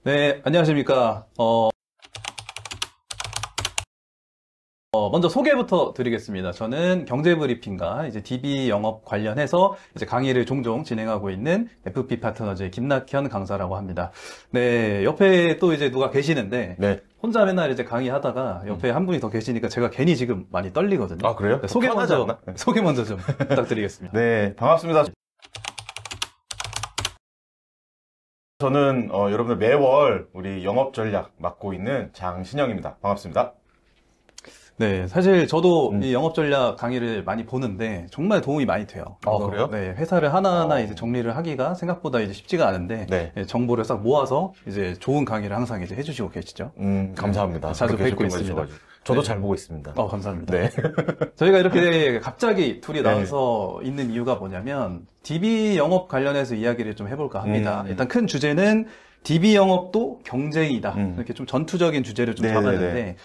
네, 안녕하십니까. 먼저 소개부터 드리겠습니다. 저는 경제브리핑과 이제 DB 영업 관련해서 이제 강의를 종종 진행하고 있는 FP 파트너즈의 김낙현 강사라고 합니다. 네, 옆에 또 이제 누가 계시는데, 네. 혼자 맨날 이제 강의하다가 옆에 한 분이 더 계시니까 제가 괜히 지금 많이 떨리거든요. 아, 그래요? 네, 편하지 않나? 네. 소개 먼저 좀 부탁드리겠습니다. 네, 반갑습니다. 저는 여러분들 매월 우리 영업 전략 맡고 있는 장신영입니다. 반갑습니다. 네, 사실 저도 이 영업 전략 강의를 많이 보는데 정말 도움이 많이 돼요. 아, 그래요? 네, 회사를 하나하나 이제 정리를 하기가 생각보다 이제 쉽지가 않은데 네. 정보를 싹 모아서 이제 좋은 강의를 항상 이제 해주시고 계시죠. 감사합니다. 자주 그렇게 뵙고 소통해 있습니다. 주셔가지고. 저도 네. 잘 보고 있습니다. 감사합니다. 네. 저희가 이렇게 갑자기 둘이 나와서 있는 이유가 뭐냐면 DB 영업 관련해서 이야기를 좀 해볼까 합니다. 일단 큰 주제는 DB 영업도 경쟁이다. 이렇게 좀 전투적인 주제를 좀 네네네. 잡았는데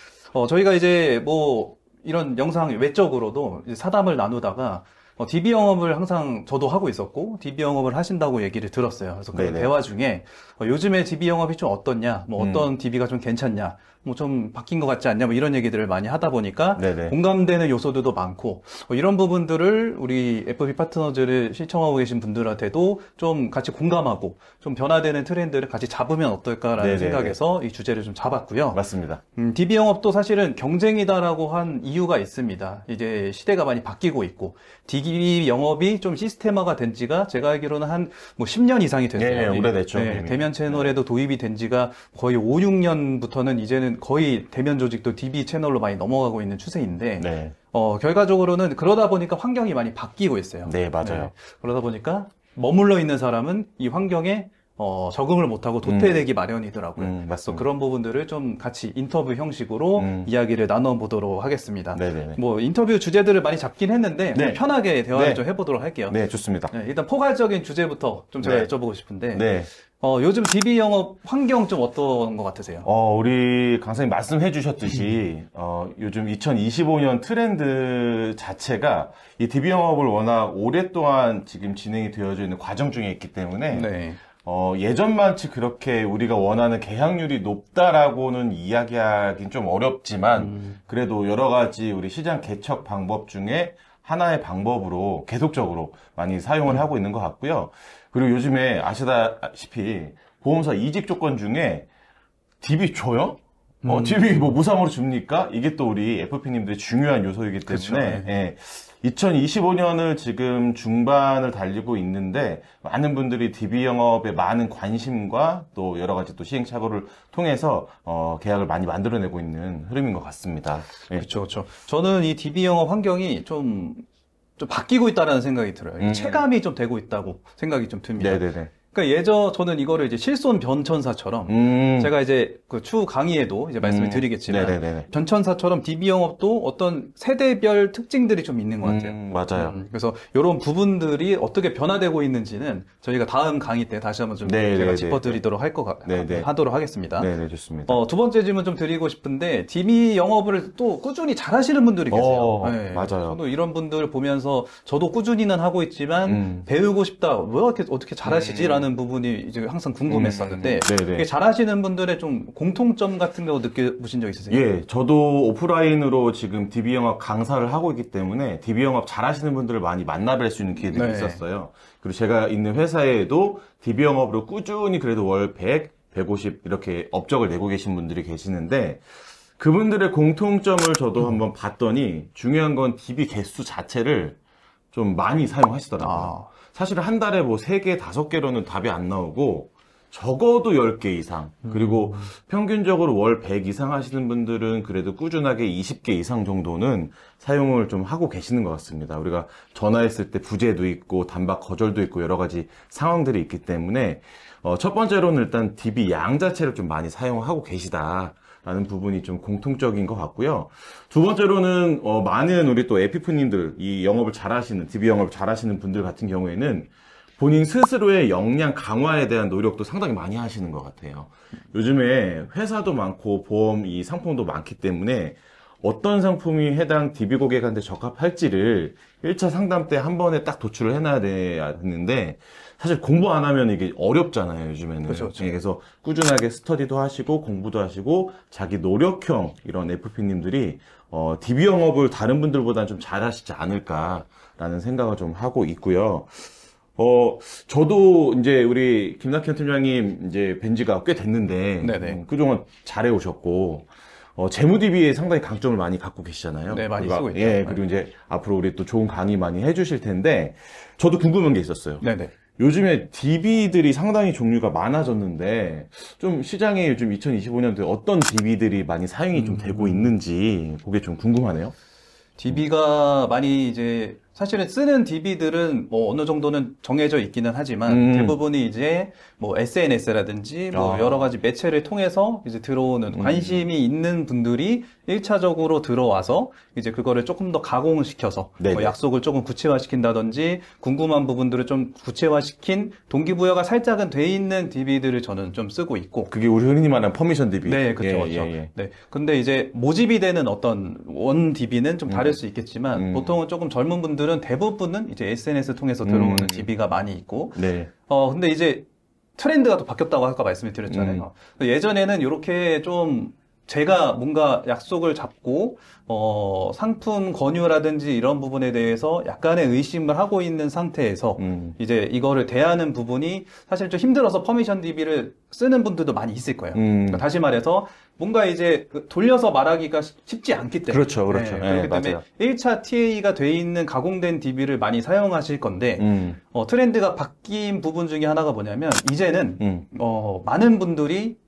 저희가 이제 뭐 이런 영상 외적으로도 이제 사담을 나누다가 DB 영업을 항상 저도 하고 있었고 DB 영업을 하신다고 얘기를 들었어요. 그래서 그 네네. 대화 중에 요즘에 DB 영업이 좀 어떻냐, 뭐 어떤 DB가 좀 괜찮냐, 뭐 좀 바뀐 것 같지 않냐, 뭐 이런 얘기들을 많이 하다 보니까 네네. 공감되는 요소들도 많고 이런 부분들을 우리 FP 파트너즈를 시청하고 계신 분들한테도 좀 같이 공감하고 좀 변화되는 트렌드를 같이 잡으면 어떨까라는 네네네. 생각에서 이 주제를 좀 잡았고요. 맞습니다. DB 영업도 사실은 경쟁이다라고 한 이유가 있습니다. 이제 시대가 많이 바뀌고 있고 DB 영업이 좀 시스템화가 된 지가 제가 알기로는 한 뭐 10년 이상이 됐어요. 네, 오래됐죠. 네, 이미. 대면 채널에도 도입이 된 지가 거의 5, 6년부터는 이제는 거의 대면 조직도 DB 채널로 많이 넘어가고 있는 추세인데 네. 결과적으로는 그러다 보니까 환경이 많이 바뀌고 있어요. 네, 맞아요. 그러다 보니까 머물러 있는 사람은 이 환경에 적응을 못하고 도태되기 마련이더라고요. 그래서 맞습니다. 그런 부분들을 좀 같이 인터뷰 형식으로 이야기를 나눠보도록 하겠습니다. 네네네. 뭐 인터뷰 주제들을 많이 잡긴 했는데 네. 편하게 대화를 네. 좀 해보도록 할게요. 네, 좋습니다. 네, 일단 포괄적인 주제부터 좀 제가 네. 여쭤보고 싶은데 네. 요즘 DB 영업 환경 좀 어떤 것 같으세요? 우리 강사님 말씀해 주셨듯이, 요즘 2025년 트렌드 자체가 이 DB 영업을 워낙 오랫동안 지금 진행이 되어져 있는 과정 중에 있기 때문에, 네. 예전만치 그렇게 우리가 원하는 개항률이 높다라고는 이야기하긴 좀 어렵지만, 그래도 여러 가지 우리 시장 개척 방법 중에 하나의 방법으로 계속적으로 많이 사용을 하고 있는 것 같고요. 그리고 요즘에 아시다시피 보험사 이직 조건 중에 DB 줘요? DB 뭐 무상으로 줍니까? 이게 또 우리 FP님들의 중요한 요소이기 때문에, 그쵸, 예. 2025년을 지금 중반을 달리고 있는데, 많은 분들이 DB 영업에 많은 관심과 또 여러 가지 또 시행착오를 통해서, 계약을 많이 만들어내고 있는 흐름인 것 같습니다. 예. 그렇죠, 그렇죠. 저는 이 DB 영업 환경이 좀 바뀌고 있다라는 생각이 들어요. 체감이 좀 되고 있다고 생각이 좀 듭니다. 네네네. 그러니까 저는 이거를 이제 실손 변천사처럼 제가 이제 그 추후 강의에도 이제 말씀을 드리겠지만 네네네. 변천사처럼 DB 영업도 어떤 세대별 특징들이 좀 있는 것 같아요. 맞아요. 그래서 이런 부분들이 어떻게 변화되고 있는지는 저희가 다음 강의 때 다시 한번 좀 네네네. 제가 짚어드리도록 네네. 하도록 하겠습니다. 네네, 좋습니다. 두 번째 질문 좀 드리고 싶은데 DB 영업을 또 꾸준히 잘하시는 분들이 계세요. 네. 맞아요. 저도 이런 분들 보면서 저도 꾸준히는 하고 있지만 배우고 싶다. 왜 이렇게 어떻게 잘하시지라는 부분이 이제 항상 궁금했었는데 네네. 이게 잘하시는 분들의 좀 공통점 같은 거 느껴보신 적 있으세요? 예, 저도 오프라인으로 지금 DB 영업 강사를 하고 있기 때문에 DB 영업 잘하시는 분들을 많이 만나뵐 수 있는 기회들이 네. 있었어요. 그리고 제가 있는 회사에도 DB 영업으로 꾸준히 그래도 월 100, 150 이렇게 업적을 내고 계신 분들이 계시는데 그분들의 공통점을 저도 한번 봤더니 중요한 건 DB 개수 자체를 좀 많이 사용하시더라고요. 사실 한 달에 뭐 3개, 5개로는 답이 안 나오고 적어도 10개 이상. 그리고 평균적으로 월 100 이상 하시는 분들은 그래도 꾸준하게 20개 이상 정도는 사용을 좀 하고 계시는 것 같습니다. 우리가 전화했을 때 부재도 있고 단박 거절도 있고 여러 가지 상황들이 있기 때문에 첫 번째로는 일단 DB 양 자체를 좀 많이 사용하고 계시다라는 부분이 좀 공통적인 것 같고요. 두 번째로는 많은 우리 또 에피프님들 이 영업을 잘하시는 DB 영업을 잘하시는 분들 같은 경우에는 본인 스스로의 역량 강화에 대한 노력도 상당히 많이 하시는 것 같아요. 요즘에 회사도 많고 보험 이 상품도 많기 때문에 어떤 상품이 해당 DB 고객한테 적합할지를 1차 상담 때 한 번에 딱 도출을 해놔야 되는데, 사실 공부 안 하면 이게 어렵잖아요, 요즘에는. 그렇죠, 그렇죠. 그래서 꾸준하게 스터디도 하시고, 공부도 하시고, 자기 노력형 이런 FP님들이, DB 영업을 다른 분들보다는 좀 잘하시지 않을까라는 생각을 좀 하고 있고요. 저도 이제 우리 김낙현 팀장님 이제 뵌 지가 꽤 됐는데, 네네. 그동안 잘해 오셨고, 재무 DB에 상당히 강점을 많이 갖고 계시잖아요. 네, 많이 그리고 쓰고 있죠. 예, 그리고 이제 앞으로 우리 또 좋은 강의 많이 해주실 텐데, 저도 궁금한 게 있었어요. 네네. 요즘에 DB들이 상당히 종류가 많아졌는데, 좀 시장에 요즘 2025년도에 어떤 DB들이 많이 사용이 좀 되고 있는지, 그게 좀 궁금하네요. DB가 많이 이제 사실은 쓰는 DB들은 뭐 어느 정도는 정해져 있기는 하지만 대부분이 이제 뭐 SNS라든지 뭐 아. 여러 가지 매체를 통해서 이제 들어오는 관심이 있는 분들이 1차적으로 들어와서 이제 그거를 조금 더 가공을 시켜서 네네. 뭐 약속을 조금 구체화시킨다든지 궁금한 부분들을 좀 구체화시킨 동기부여가 살짝은 돼 있는 DB들을 저는 좀 쓰고 있고 그게 우리 흔히 말하는 퍼미션 DB. 네, 그렇죠, 예, 그렇죠. 예, 예. 네, 근데 이제 모집이 되는 어떤 원 DB는 좀 다를 수 있겠지만 보통은 조금 젊은 분들은 대부분은 이제 SNS 통해서 들어오는 DB가 많이 있고, 네. 근데 이제 트렌드가 또 바뀌었다고 아까 말씀을 드렸잖아요. 예전에는 이렇게 좀 제가 뭔가 약속을 잡고 상품 권유라든지 이런 부분에 대해서 약간의 의심을 하고 있는 상태에서 이제 이거를 대하는 부분이 사실 좀 힘들어서 퍼미션 DB를 쓰는 분들도 많이 있을 거예요. 그러니까 다시 말해서 뭔가 이제 돌려서 말하기가 쉽지 않기 때문에 그렇죠, 그렇죠. 네, 네, 그렇기 때문에 맞아요. 1차 TA가 돼 있는 가공된 DB를 많이 사용하실 건데 트렌드가 바뀐 부분 중에 하나가 뭐냐면 이제는 많은 분들이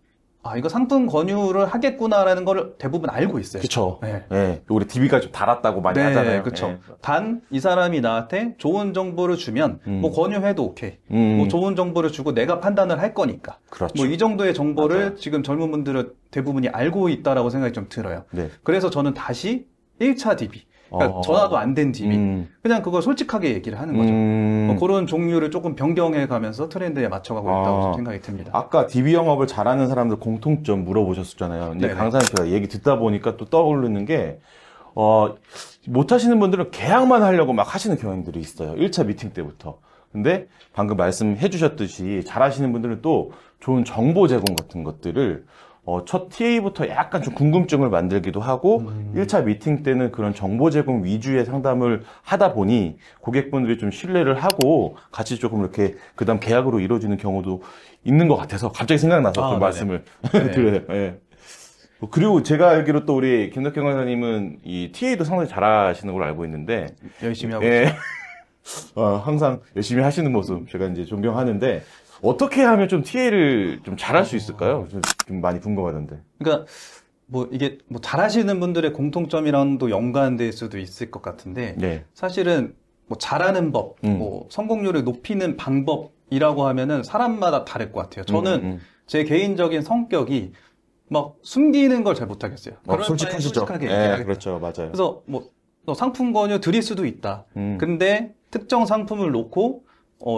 이거 상품 권유를 하겠구나라는 걸 대부분 알고 있어요. 그쵸. 네. 예. 우리 DB가 좀 달았다고 많이 하잖아요. 그렇죠. 예. 단 이 사람이 나한테 좋은 정보를 주면 뭐 권유해도 오케이. 뭐 좋은 정보를 주고 내가 판단을 할 거니까. 그렇죠. 뭐 이 정도의 정보를 맞아요. 지금 젊은 분들은 대부분이 알고 있다라고 생각이 좀 들어요. 네. 그래서 저는 다시 1차 DB, 그러니까 전화도 안 된 DB, 그냥 그걸 솔직하게 얘기를 하는 거죠. 뭐 그런 종류를 조금 변경해 가면서 트렌드에 맞춰가고 있다고 생각이 듭니다. 아까 DB 영업을 잘하는 사람들 공통점 물어보셨잖아요. 근데 네네. 강사님께서 얘기 듣다 보니까 또 떠오르는 게, 못하시는 분들은 계약만 하려고 막 하시는 경향들이 있어요. 1차 미팅 때부터. 근데 방금 말씀해 주셨듯이 잘하시는 분들은 또 좋은 정보 제공 같은 것들을 첫 TA부터 약간 좀 궁금증을 만들기도 하고 1차 미팅 때는 그런 정보 제공 위주의 상담을 하다 보니 고객분들이 좀 신뢰를 하고 같이 조금 이렇게 그다음 계약으로 이루어지는 경우도 있는 것 같아서 갑자기 생각나서 좀 네네. 말씀을 네. 드려요. 예. 그리고 제가 알기로 또 우리 김덕경 강사님은 이 TA도 상당히 잘하시는 걸로 알고 있는데 열심히 하고 예. 있습니다. 항상 열심히 하시는 모습 제가 이제 존경하는데 어떻게 하면 좀 TA를 좀 잘할 수 있을까요? 좀 많이 궁금하던데. 그러니까 뭐 이게 뭐 잘하시는 분들의 공통점이랑도 연관될 수도 있을 것 같은데 네. 사실은 뭐 잘하는 법, 뭐 성공률을 높이는 방법이라고 하면은 사람마다 다를 것 같아요. 저는 제 개인적인 성격이 막 숨기는 걸 잘 못하겠어요. 그럴 바에 솔직하시죠? 솔직하게 네, 얘기하겠다. 그렇죠. 맞아요. 그래서 뭐 상품 권유 드릴 수도 있다. 근데 특정 상품을 놓고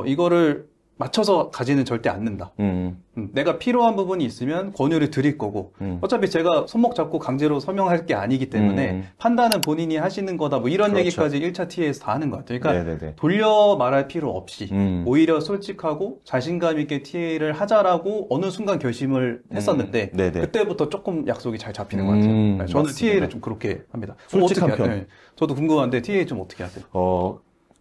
이거를 맞춰서 가지는 절대 않는다. 내가 필요한 부분이 있으면 권유를 드릴 거고 어차피 제가 손목 잡고 강제로 서명할 게 아니기 때문에 판단은 본인이 하시는 거다. 뭐 이런 그렇죠. 얘기까지 1차 TA에서 다 하는 것 같아요. 그러니까 네네네. 돌려 말할 필요 없이 오히려 솔직하고 자신감 있게 TA를 하자라고 어느 순간 결심을 했었는데 네네. 그때부터 조금 약속이 잘 잡히는 것 같아요. 네, 저는 맞습니다. TA를 좀 그렇게 합니다. 솔직한 어떻게 편. 네, 저도 궁금한데 TA 좀 어떻게 하세요?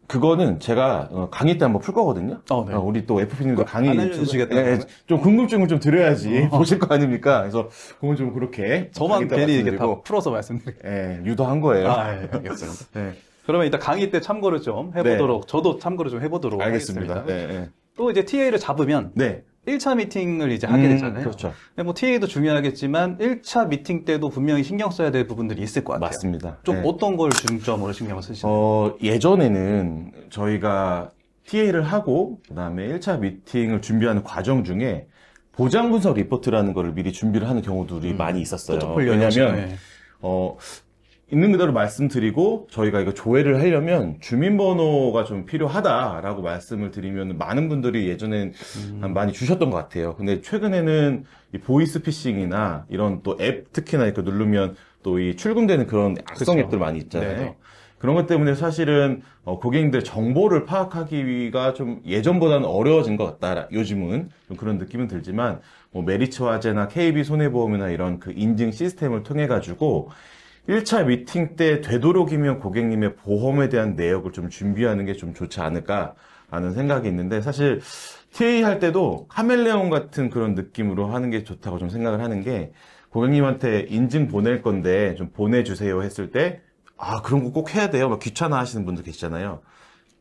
그거는 제가 강의 때 한번 풀 거거든요. 네. 우리 또 FP님도 강의 안 알려주시겠다는 예, 거예요? 좀 궁금증을 좀 드려야지 보실 거 아닙니까? 그래서 그건 좀 그렇게 저만 강의 때 괜히 이렇게 다 말씀드리고, 풀어서 말씀드릴게요. 예, 유도한 거예요. 예, 알겠습니다. 네. 그러면 이따 강의 때 참고를 좀 해보도록, 저도 참고를 좀 해보도록 알겠습니다. 하겠습니다. 네, 네. 또 이제 TA를 잡으면 네. 1차 미팅을 이제 하게 되잖아요. 그렇죠. 근데 뭐 TA도 중요하겠지만 1차 미팅 때도 분명히 신경 써야 될 부분들이 있을 것 같아요. 맞습니다. 좀 네. 어떤 걸 중점으로 신경을 쓰시나요? 예전에는 저희가 TA를 하고 그다음에 1차 미팅을 준비하는 과정 중에 보장 분석 리포트라는 거를 미리 준비를 하는 경우들이 많이 있었어요. 포트폴리오 왜냐하면 네. 있는 그대로 말씀드리고 저희가 이거 조회를 하려면 주민번호가 좀 필요하다라고 말씀을 드리면 많은 분들이 예전엔 많이 주셨던 것 같아요. 근데 최근에는 이 보이스피싱이나 이런 또 앱 특히나 이렇게 누르면 또 이 출금되는 그런 악성 그쵸. 앱들 많이 있잖아요. 네네. 그런 것 때문에 사실은 고객님들 정보를 파악하기가 좀 예전보다는 어려워진 것 같다. 요즘은 좀 그런 느낌은 들지만 뭐 메리츠 화재나 KB 손해보험이나 이런 그 인증 시스템을 통해 가지고 1차 미팅 때 되도록이면 고객님의 보험에 대한 내역을 좀 준비하는 게 좀 좋지 않을까라는 생각이 있는데 사실 TA 할 때도 카멜레온 같은 그런 느낌으로 하는 게 좋다고 좀 생각을 하는 게 고객님한테 인증 보낼 건데 좀 보내주세요 했을 때 아, 그런 거 꼭 해야 돼요. 막 귀찮아 하시는 분들 계시잖아요.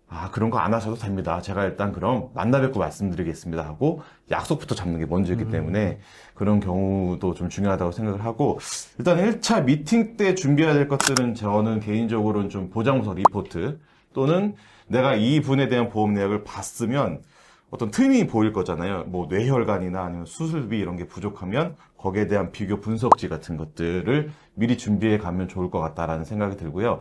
아, 그런 거 안 하셔도 됩니다. 제가 일단 그럼 만나 뵙고 말씀드리겠습니다 하고 약속부터 잡는 게 먼저이기 때문에 그런 경우도 좀 중요하다고 생각을 하고 일단 1차 미팅 때 준비해야 될 것들은 저는 개인적으로는 좀 보장서 리포트 또는 내가 이 분에 대한 보험 내역을 봤으면 어떤 틈이 보일 거잖아요. 뭐 뇌혈관이나 아니면 수술비 이런 게 부족하면 거기에 대한 비교 분석지 같은 것들을 미리 준비해 가면 좋을 것 같다라는 생각이 들고요.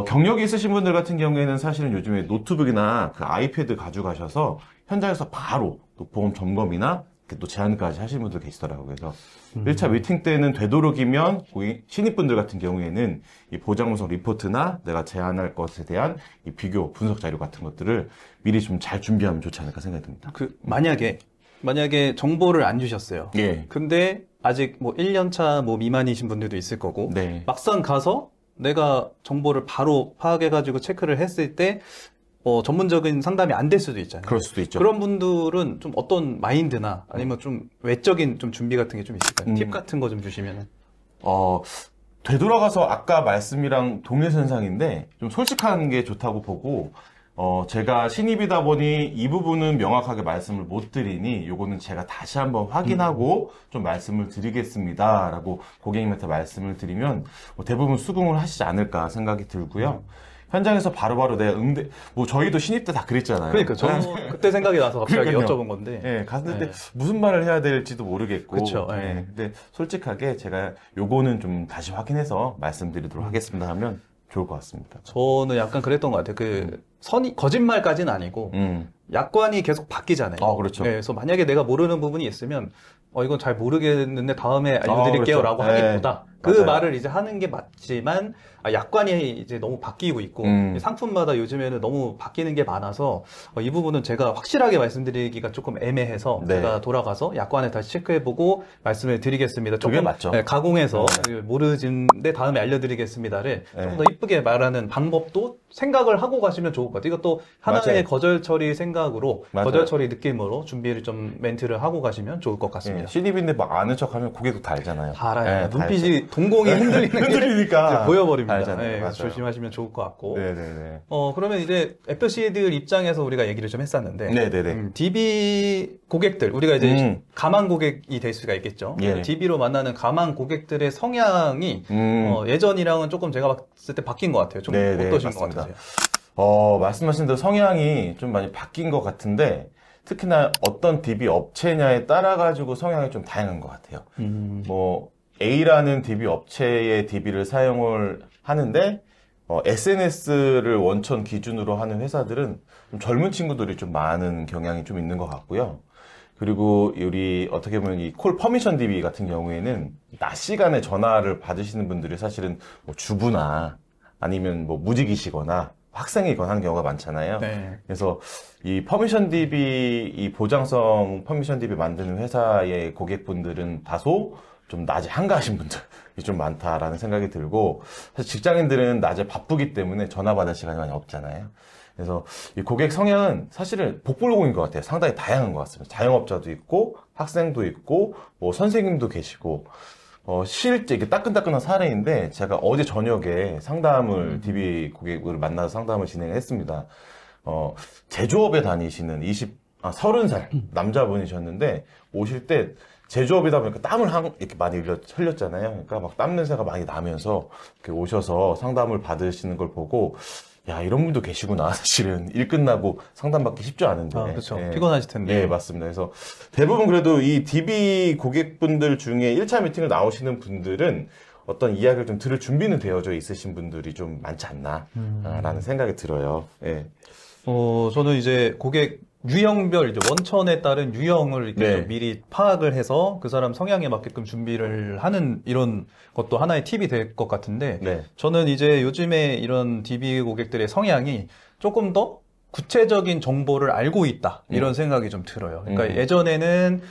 경력이 있으신 분들 같은 경우에는 사실은 요즘에 노트북이나 그 아이패드 가져가셔서 현장에서 바로 또 보험 점검이나 또 제안까지 하시는 분들 계시더라고요. 그래서 1차 미팅 때는 되도록이면 신입분들 같은 경우에는 이 보장분석 리포트나 내가 제안할 것에 대한 이 비교 분석 자료 같은 것들을 미리 좀 잘 준비하면 좋지 않을까 생각이 듭니다. 만약에 정보를 안 주셨어요. 예. 근데 아직 뭐 1년 차 뭐 미만이신 분들도 있을 거고, 네. 막상 가서 내가 정보를 바로 파악해가지고 체크를 했을 때, 전문적인 상담이 안 될 수도 있잖아요. 그럴 수도 있죠. 그런 분들은 좀 어떤 마인드나 아니면 좀 외적인 좀 준비 같은 게 좀 있을까요? 팁 같은 거 좀 주시면은. 되돌아가서 아까 말씀이랑 동일선상인데 좀 솔직한 게 좋다고 보고 제가 신입이다 보니 이 부분은 명확하게 말씀을 못 드리니 요거는 제가 다시 한번 확인하고 좀 말씀을 드리겠습니다라고 고객님한테 말씀을 드리면 대부분 수긍을 하시지 않을까 생각이 들고요. 현장에서 바로바로 내가 뭐 저희도 신입 때 다 그랬잖아요. 그러니까 저 그때 생각이 나서 갑자기 그러니까요. 여쭤본 건데. 예, 갔는데 무슨 말을 해야 될지도 모르겠고. 그쵸, 예. 예, 근데 솔직하게 제가 요거는 좀 다시 확인해서 말씀드리도록 하겠습니다 하면 좋을 것 같습니다. 저는 약간 그랬던 것 같아요. 거짓말까지는 아니고, 약관이 계속 바뀌잖아요. 그렇죠. 네, 그래서 만약에 내가 모르는 부분이 있으면, 이건 잘 모르겠는데 다음에 알려드릴게요 그렇죠. 라고 네, 하기보다, 그 맞아요. 말을 이제 하는 게 맞지만, 약관이 이제 너무 바뀌고 있고, 상품마다 요즘에는 너무 바뀌는 게 많아서, 이 부분은 제가 확실하게 말씀드리기가 조금 애매해서, 네. 제가 돌아가서 약관을 다시 체크해보고 말씀을 드리겠습니다. 그게 조금 맞죠. 가공해서, 모르는데 다음에 알려드리겠습니다를 좀 더 이쁘게 말하는 방법도 생각을 하고 가시면 좋을 것 같아요. 이것도 하나의 맞아요. 거절 처리 생각으로, 맞아요. 거절 처리 느낌으로 준비를 좀 멘트를 하고 가시면 좋을 것 같습니다. 예, 신입인데 막 아는 척 하면 고객도 다 알잖아요. 다 알아요. 예, 다 눈빛이 동공이 흔들리는 게 흔들리니까 이제 보여버립니다. 알잖아요. 네, 맞아요. 조심하시면 좋을 것 같고. 네네네. 그러면 이제 FC들 입장에서 우리가 얘기를 좀 했었는데, 네네네. DB 고객들, 우리가 이제 가망 고객이 될 수가 있겠죠. 예. DB로 만나는 가망 고객들의 성향이 예전이랑은 조금 제가 봤을 때 바뀐 것 같아요. 좀 네네, 어떠신 맞습니다. 것 같으세요? 말씀하신 대로 성향이 좀 많이 바뀐 것 같은데, 특히나 어떤 DB 업체냐에 따라가지고 성향이 좀 다양한 것 같아요. 뭐, A라는 DB 업체의 DB를 사용을 하는데, SNS를 원천 기준으로 하는 회사들은 좀 젊은 친구들이 좀 많은 경향이 좀 있는 것 같고요. 그리고 우리 어떻게 보면 이 콜 퍼미션 DB 같은 경우에는 낮 시간에 전화를 받으시는 분들이 사실은 뭐 주부나 아니면 뭐 무직이시거나 학생이거나 하는 경우가 많잖아요. 네. 그래서 이 퍼미션 DB, 이 보장성 퍼미션 DB 만드는 회사의 고객분들은 다소 좀 낮에 한가하신 분들이 좀 많다라는 생각이 들고, 사실 직장인들은 낮에 바쁘기 때문에 전화 받을 시간이 많이 없잖아요. 그래서 이 고객 성향은 사실은 복불복인 것 같아요. 상당히 다양한 것 같습니다. 자영업자도 있고, 학생도 있고, 뭐 선생님도 계시고, 실제 이게 따끈따끈한 사례인데, 제가 어제 저녁에 상담을, DB 고객을 만나서 상담을 진행을 했습니다. 제조업에 다니시는 30살 남자분이셨는데, 오실 때 제조업이다 보니까 땀을 이렇게 많이 흘렸잖아요. 그러니까 막 땀 냄새가 많이 나면서 이렇게 오셔서 상담을 받으시는 걸 보고, 야, 이런 분도 계시구나. 사실은 일 끝나고 상담받기 쉽지 않은데. 그렇죠. 피곤하실 텐데. 예, 맞습니다. 그래서 대부분 그래도 이 DB 고객분들 중에 1차 미팅을 나오시는 분들은 어떤 이야기를 좀 들을 준비는 되어져 있으신 분들이 좀 많지 않나 라는 생각이 들어요. 예. 저는 이제 고객 유형별 이제 원천에 따른 유형을 이렇게 네. 좀 미리 파악을 해서 그 사람 성향에 맞게끔 준비를 하는 이런 것도 하나의 팁이 될 것 같은데 네. 저는 이제 요즘에 이런 DB 고객들의 성향이 조금 더 구체적인 정보를 알고 있다 이런 생각이 좀 들어요. 그러니까 예전에는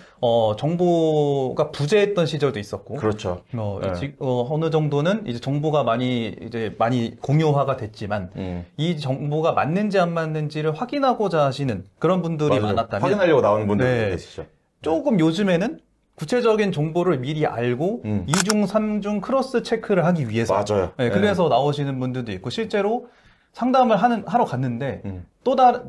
정보가 부재했던 시절도 있었고 그렇죠. 네. 어느 정도는 이제 정보가 많이 공유화가 됐지만 이 정보가 맞는지 안 맞는지를 확인하고자 하시는 그런 분들이 맞아요. 많았다면 확인하려고 나오는 분들도 네. 계시죠. 조금 요즘에는 구체적인 정보를 미리 알고 이중, 삼중 크로스 체크를 하기 위해서 맞아요. 네, 그래서 나오시는 분들도 있고 실제로 상담을 하러 갔는데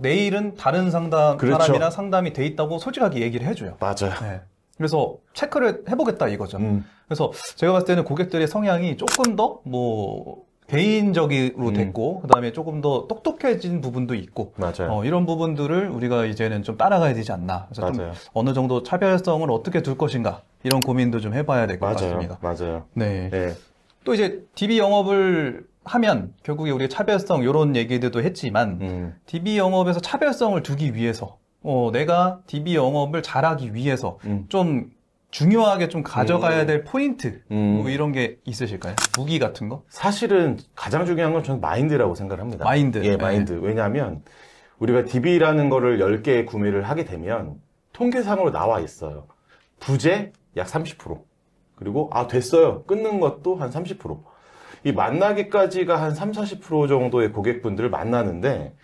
내일은 다른 그렇죠. 사람이랑 상담이 돼 있다고 솔직하게 얘기를 해줘요. 맞아요. 네. 그래서 체크를 해보겠다 이거죠. 그래서 제가 봤을 때는 고객들의 성향이 조금 더 개인적으로 됐고 그다음에 조금 더 똑똑해진 부분도 있고 맞아요. 이런 부분들을 우리가 이제는 좀 따라가야 되지 않나. 그래서 좀 맞아요. 어느 정도 차별성을 어떻게 둘 것인가 이런 고민도 좀 해봐야 될 것 같습니다. 맞아요. 네. 네. 또 이제 DB 영업을 하면 결국에 우리 차별성 이런 얘기들도 했지만 DB 영업에서 차별성을 두기 위해서 내가 DB 영업을 잘하기 위해서 좀 중요하게 좀 가져가야 될 포인트 뭐 이런 게 있으실까요? 무기 같은 거? 사실은 가장 중요한 건 저는 마인드라고 생각을 합니다. 마인드. 예, 마인드. 왜냐하면 우리가 DB라는 거를 10개 구매를 하게 되면 통계상으로 나와 있어요. 부재 약 30%. 그리고 됐어요. 끊는 것도 한 30%. 이 만나기까지가 한 3, 40% 정도의 고객분들을 만나는데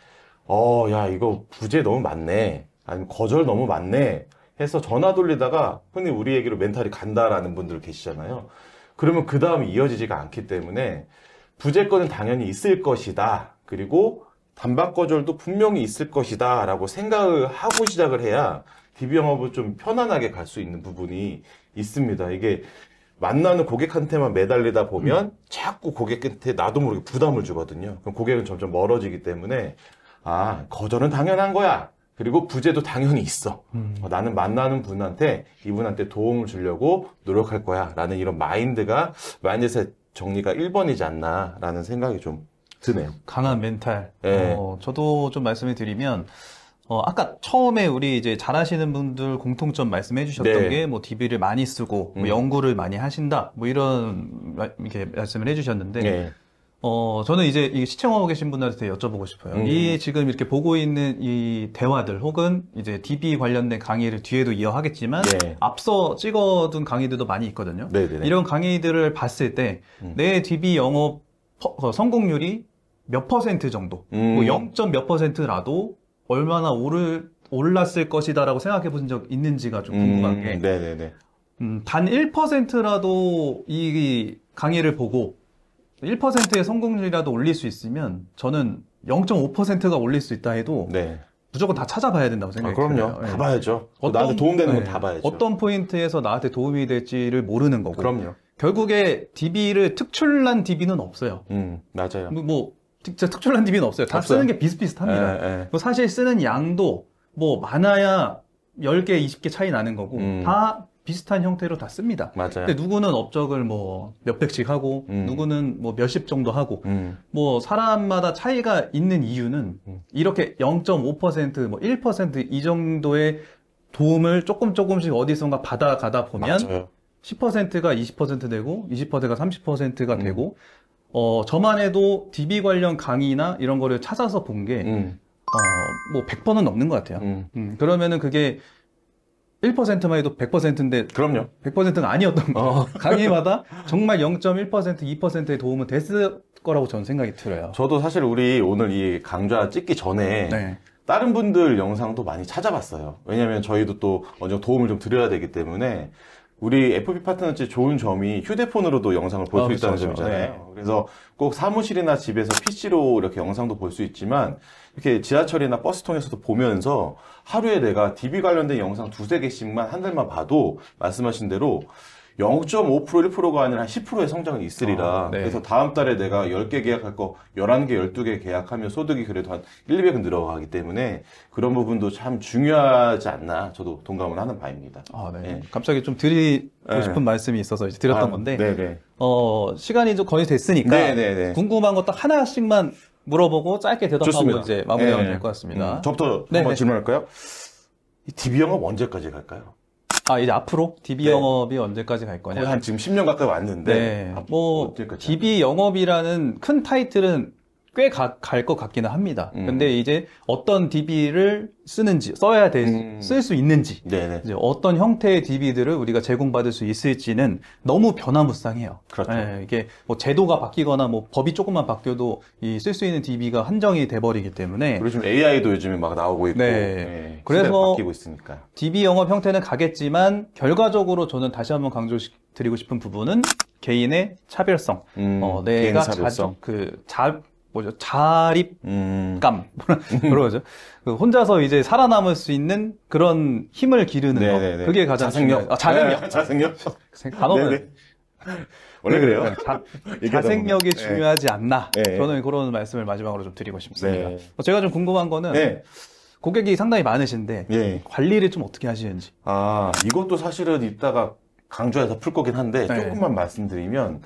야, 이거 부재 너무 많네. 아니면 거절 너무 많네. 해서 전화 돌리다가 흔히 우리 얘기로 멘탈이 간다라는 분들 계시잖아요. 그러면 그 다음이 이어지지가 않기 때문에 부재 건은 당연히 있을 것이다. 그리고 단박 거절도 분명히 있을 것이다. 라고 생각을 하고 시작을 해야 DB 영업을 좀 편안하게 갈 수 있는 부분이 있습니다. 이게 만나는 고객한테만 매달리다 보면 자꾸 고객한테 나도 모르게 부담을 주거든요. 그럼 고객은 점점 멀어지기 때문에 거절은 당연한 거야. 그리고 부재도 당연히 있어. 나는 만나는 분한테 이분한테 도움을 주려고 노력할 거야. 라는 이런 마인드셋 정리가 1번이지 않나 라는 생각이 좀 드네요. 강한 멘탈. 네. 저도 좀 말씀을 드리면 아까 처음에 우리 이제 잘하시는 분들 공통점 말씀해 주셨던 네. 게 뭐 DB를 많이 쓰고 뭐 연구를 많이 하신다. 뭐 이렇게 말씀을 해 주셨는데 네. 저는 이제 이 시청하고 계신 분들한테 여쭤보고 싶어요. 이 지금 이렇게 보고 있는 이 대화들 혹은 이제 DB 관련된 강의를 뒤에도 이어하겠지만 네. 앞서 찍어둔 강의들도 많이 있거든요. 네네네. 이런 강의들을 봤을 때 내 DB 영업 성공률이 몇 % 정도, 뭐 0. 몇 %라도 얼마나 올랐을 것이다라고 생각해 본 적 있는지가 좀 궁금한 게, 네네네. 단 1%라도 이 강의를 보고 1%의 성공률이라도 올릴 수 있으면 저는 0.5%가 올릴 수 있다 해도 네. 무조건 다 찾아봐야 된다고 생각이 그럼요. 들어요. 다 네. 봐야죠. 나한테 도움되는 건 다 봐야죠. 어떤 포인트에서 나한테 도움이 될지를 모르는 거고. 그럼요. 결국에 DB를 특출난 DB는 없어요. 맞아요. 진짜 특출난 DB는 없어요. 다 없어요. 쓰는 게 비슷비슷합니다. 예. 사실 쓰는 양도 뭐 많아야 10개, 20개 차이 나는 거고 다 비슷한 형태로 다 씁니다. 맞아요. 근데 누구는 업적을 뭐 몇백씩 하고 누구는 뭐 몇십 정도 하고 뭐 사람마다 차이가 있는 이유는 이렇게 0.5% 뭐 1% 이 정도의 도움을 조금씩 어디선가 받아가다 보면 맞아요. 10%가 20% 되고 20%가 30%가 되고 저만 해도 DB 관련 강의나 이런 거를 찾아서 본 게 뭐 100번은 넘는 것 같아요. 그러면은 그게 1%만 해도 100%인데 그럼요. 100%가 아니었던 거. 강의마다 정말 0.1%, 2%의 도움은 됐을 거라고 저는 생각이 들어요. 저도 사실 우리 오늘 이 강좌 찍기 전에 네. 다른 분들 영상도 많이 찾아봤어요. 왜냐면 저희도 또 어느 정도 도움을 좀 드려야 되기 때문에 우리 FP 파트너즈 좋은 점이 휴대폰으로도 영상을 볼 수 있다는 그렇죠. 점이잖아요. 네. 그래서 꼭 사무실이나 집에서 PC로 이렇게 영상도 볼 수 있지만 이렇게 지하철이나 버스 통해서도 보면서 하루에 내가 DB 관련된 영상 2-3개씩만 한 달만 봐도 말씀하신 대로 0.5%, 1%가 아니라 한 10%의 성장이 있으리라. 네. 그래서 다음 달에 내가 10개 계약할 거 11개, 12개 계약하면 소득이 그래도 한 1, 200은 늘어가기 때문에 그런 부분도 참 중요하지 않나 저도 동감을 하는 바입니다. 네. 예. 갑자기 좀 드리고 싶은 말씀이 있어서 이제 드렸던 건데, 네네. 시간이 좀 거의 됐으니까, 네네네. 궁금한 거 딱 하나씩만 물어보고 짧게 대답하고 좋습니다. 이제 마무리하면 네. 될 것 같습니다. 저부터 네네. 한번 질문할까요? 이 DB 영업 언제까지 갈까요? 이제 앞으로 DB 네. 영업이 언제까지 갈 거냐? 거의 한 지금 10년 가까이 왔는데. 네. 뭐, 언제까지 DB 영업이라는 큰 타이틀은 꽤 갈 것 같기는 합니다. 근데 이제 어떤 DB를 쓰는지, 쓸 수 있는지, 네네. 이제 어떤 형태의 DB들을 우리가 제공받을 수 있을지는 너무 변화무쌍해요. 그렇죠. 이게 뭐 제도가 바뀌거나 뭐 법이 조금만 바뀌어도 쓸 수 있는 DB가 한정이 돼버리기 때문에 그리고 지금 AI도 요즘에 막 나오고 있고. 네. 예, 그래서 시대가 바뀌고 있으니까. DB 영업 형태는 가겠지만 결과적으로 저는 다시 한번 강조드리고 싶은 부분은 개인의 차별성. 개인 내가 차별성. 자립감 뭐라 그러죠? 혼자서 이제 살아남을 수 있는 그런 힘을 기르는 네네네. 거. 그게 가장 자생력. 자생력. 네, 자생력. 단어는 네네. 원래 그래요? 자생력이 보면. 중요하지 않나. 네. 저는 그런 말씀을 마지막으로 좀 드리고 싶습니다. 네. 제가 좀 궁금한 거는 네. 고객이 상당히 많으신데 예. 관리를 좀 어떻게 하시는지. 이것도 사실은 이따가 강조해서 풀 거긴 한데 네. 조금만 말씀드리면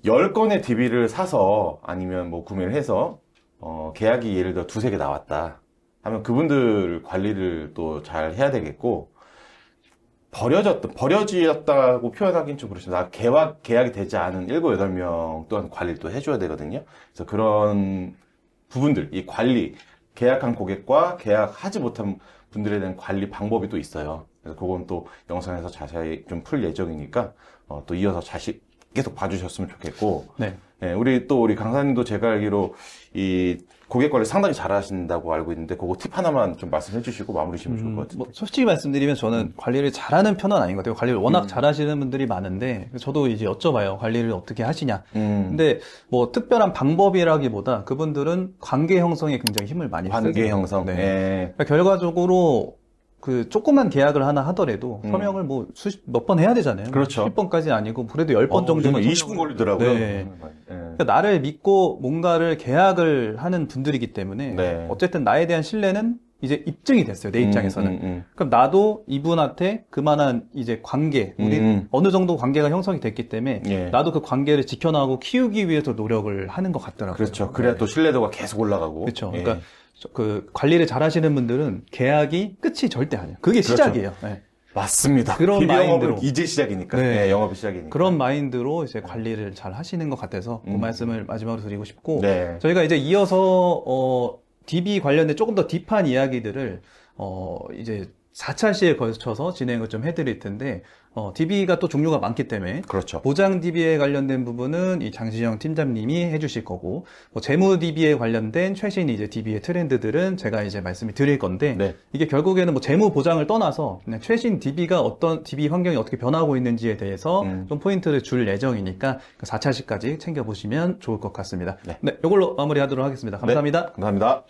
10건의 DB를 사서 아니면 뭐 구매를 해서 계약이 예를 들어 2-3개 나왔다 하면 그분들 관리를 또 잘 해야 되겠고 버려졌다고 표현하기는 좀 그렇지만 계약이 되지 않은 7, 8명 또한 관리를 또 해줘야 되거든요. 그래서 그런 부분들, 이 관리, 계약한 고객과 계약하지 못한 분들에 대한 관리 방법이 또 있어요. 그래서 그건 또 영상에서 자세히 좀 풀 예정이니까 또 이어서 계속 봐주셨으면 좋겠고. 네. 예, 우리 강사님도 제가 알기로 이 고객 관리 상당히 잘하신다고 알고 있는데 그거 팁 하나만 좀 말씀해 주시고 마무리 지으면 좋을 것 같은데. 뭐 솔직히 말씀드리면 저는 관리를 잘하는 편은 아닌 것 같아요. 관리를 워낙 잘하시는 분들이 많은데 저도 이제 여쭤봐요. 관리를 어떻게 하시냐. 근데 뭐 특별한 방법이라기보다 그분들은 관계 형성에 굉장히 힘을 많이 쓰세요. 관계 형성. 네. 예. 그러니까 결과적으로 그 조그만 계약을 하나 하더라도 서명을 뭐 몇 번 해야 되잖아요. 그렇죠. 10번까지 아니고 그래도 10번 정도는 정말 20분 걸리더라고요. 네. 예. 그러니까 나를 믿고 뭔가를 계약을 하는 분들이기 때문에 네. 어쨌든 나에 대한 신뢰는 이제 입증이 됐어요. 내 입장에서는. 그럼 나도 이분한테 그만한 이제 관계, 우리 어느 정도 관계가 형성이 됐기 때문에 예. 나도 그 관계를 지켜나가고 키우기 위해서 노력을 하는 것 같더라고요. 그렇죠. 그래야 또 신뢰도가 계속 올라가고. 그렇죠. 예. 그러니까 그 관리를 잘 하시는 분들은 계약이 끝이 절대 아니에요. 그게 그렇죠. 시작이에요. 네. 맞습니다. 그런 DB 영업은 마인드로. 이제 시작이니까. 네. 네, 영업이 시작이니까. 그런 마인드로 이제 관리를 잘 하시는 것 같아서 그 말씀을 마지막으로 드리고 싶고 네. 저희가 이제 이어서 DB 관련된 조금 더 딥한 이야기들을 이제 4차 시에 걸쳐서 진행을 좀 해드릴 텐데 DB가 또 종류가 많기 때문에 그렇죠. 보장 DB에 관련된 부분은 이 장시영 팀장님이 해주실 거고 재무 DB에 관련된 최신 이제 DB의 트렌드들은 제가 이제 말씀을 드릴 건데 네. 이게 결국에는 뭐 재무 보장을 떠나서 그냥 최신 DB가 어떤 DB 환경이 어떻게 변하고 있는지에 대해서 좀 포인트를 줄 예정이니까 4차 시까지 챙겨보시면 좋을 것 같습니다. 네. 네, 이걸로 마무리하도록 하겠습니다. 감사합니다. 네, 감사합니다.